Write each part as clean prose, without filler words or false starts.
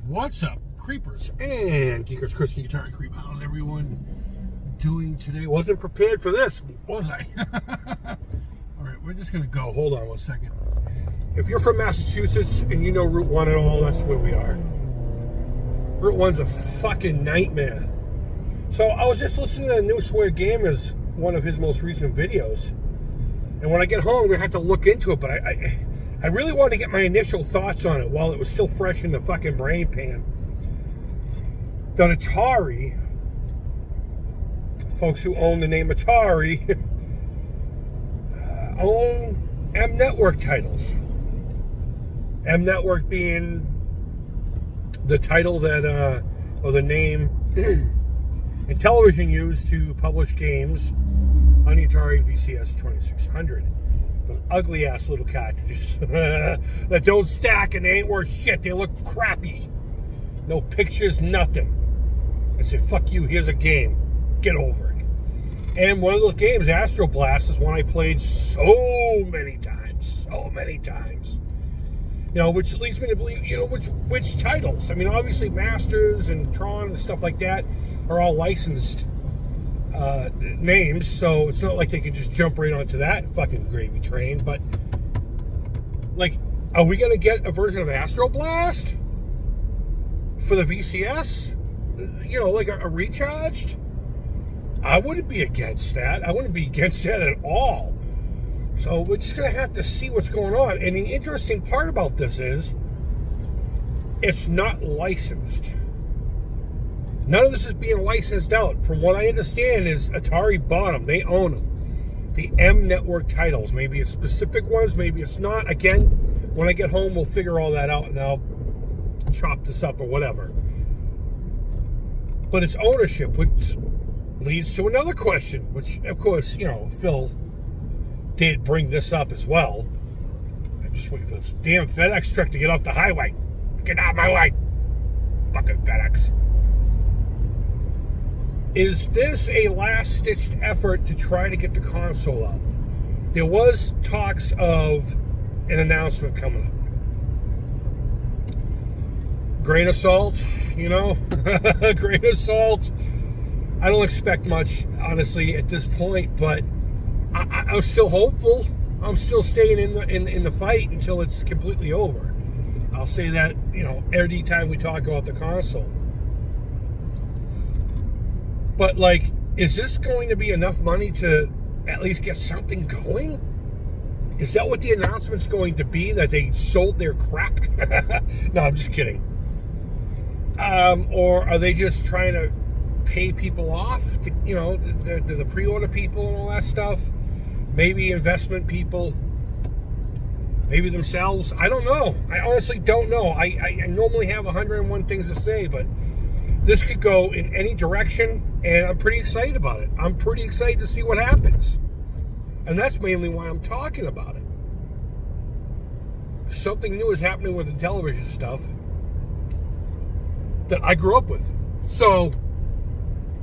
What's up, creepers and geekers? Chris, the Atari Creep. How's everyone doing today? Wasn't prepared for this, was I? All right, we're just gonna go. Hold on one second. If you're from Massachusetts and you know Route 1 at all, that's where we are. Route 1's a fucking nightmare. So I was just listening to New Swear Gamers, one of his most recent videos, and when I get home, I'm gonna have to look into it. But I really wanted to get my initial thoughts on it while it was still fresh in the fucking brain pan. That Atari, folks who own the name Atari, own M Network titles. M Network being the title that, or the name Intellivision used to publish games on the Atari VCS 2600. Those ugly ass little cartridges that don't stack and they ain't worth shit. They look crappy. No pictures, nothing. I say, fuck you, here's a game. Get over it. And one of those games, Astro Blast, is one I played so many times. So many times. You know, which leads me to believe, you know, which titles. I mean, obviously Masters and Tron and stuff like that are all licensed names, so it's not like they can just jump right onto that fucking gravy train. But like, are we gonna get a version of Astro Blast for the VCS? You know, like a recharged? I wouldn't be against that. I wouldn't be against that at all. So we're just gonna have to see what's going on. And the interesting part about this is it's not licensed. None of this is being licensed out. From what I understand is Atari bought them. They own them. The M Network titles. Maybe it's specific ones, maybe it's not. Again, when I get home, we'll figure all that out and I'll chop this up or whatever. But it's ownership, which leads to another question, which, of course, you know, Phil did bring this up as well. I'm just waiting for this damn FedEx truck to get off the highway. Get out of my way. Fucking FedEx. Is this a last-stitched effort to try to get the console out? There was talks of an announcement coming up. Grain of salt, you know? Grain of salt. I don't expect much, honestly, at this point, but I'm still hopeful. I'm still staying in the fight until it's completely over. I'll say that, you know, every time we talk about the console. But, like, is this going to be enough money to at least get something going? Is that what the announcement's going to be? That they sold their crap? No, I'm just kidding. Or are they just trying to pay people off? To, you know, the pre-order people and all that stuff? Maybe investment people? Maybe themselves? I don't know. I honestly don't know. I normally have 101 things to say, but this could go in any direction, and I'm pretty excited about it. I'm pretty excited to see what happens. And that's mainly why I'm talking about it. Something new is happening with Intellivision stuff that I grew up with. So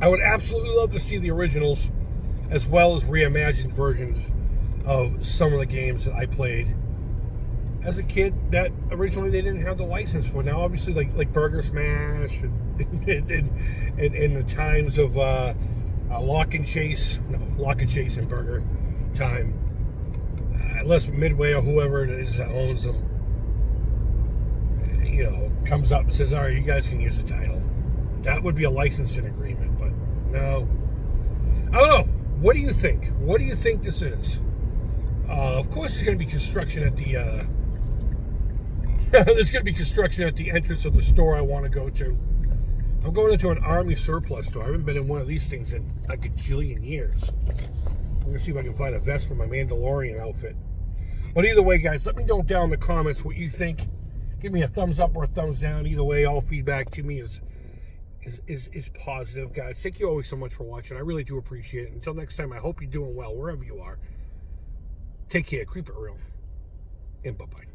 I would absolutely love to see the originals as well as reimagined versions of some of the games that I played as a kid that originally they didn't have the license for. Now, obviously, like Burger Smash and the times of Lock and Chase and Burger time, unless Midway or whoever it is that owns them, you know, comes up and says, all right, you guys can use the title. That would be a licensing agreement, but no. I don't know. What do you think? What do you think this is? Of course, there's going to be construction at the there's going to be construction at the entrance of the store I want to go to. I'm going into an Army surplus store. I haven't been in one of these things in a gajillion years. I'm going to see if I can find a vest for my Mandalorian outfit. But either way, guys, let me know down in the comments what you think. Give me a thumbs up or a thumbs down. Either way, all feedback to me is positive, guys. Thank you always so much for watching. I really do appreciate it. Until next time, I hope you're doing well wherever you are. Take care. Keep it real. And bye-bye.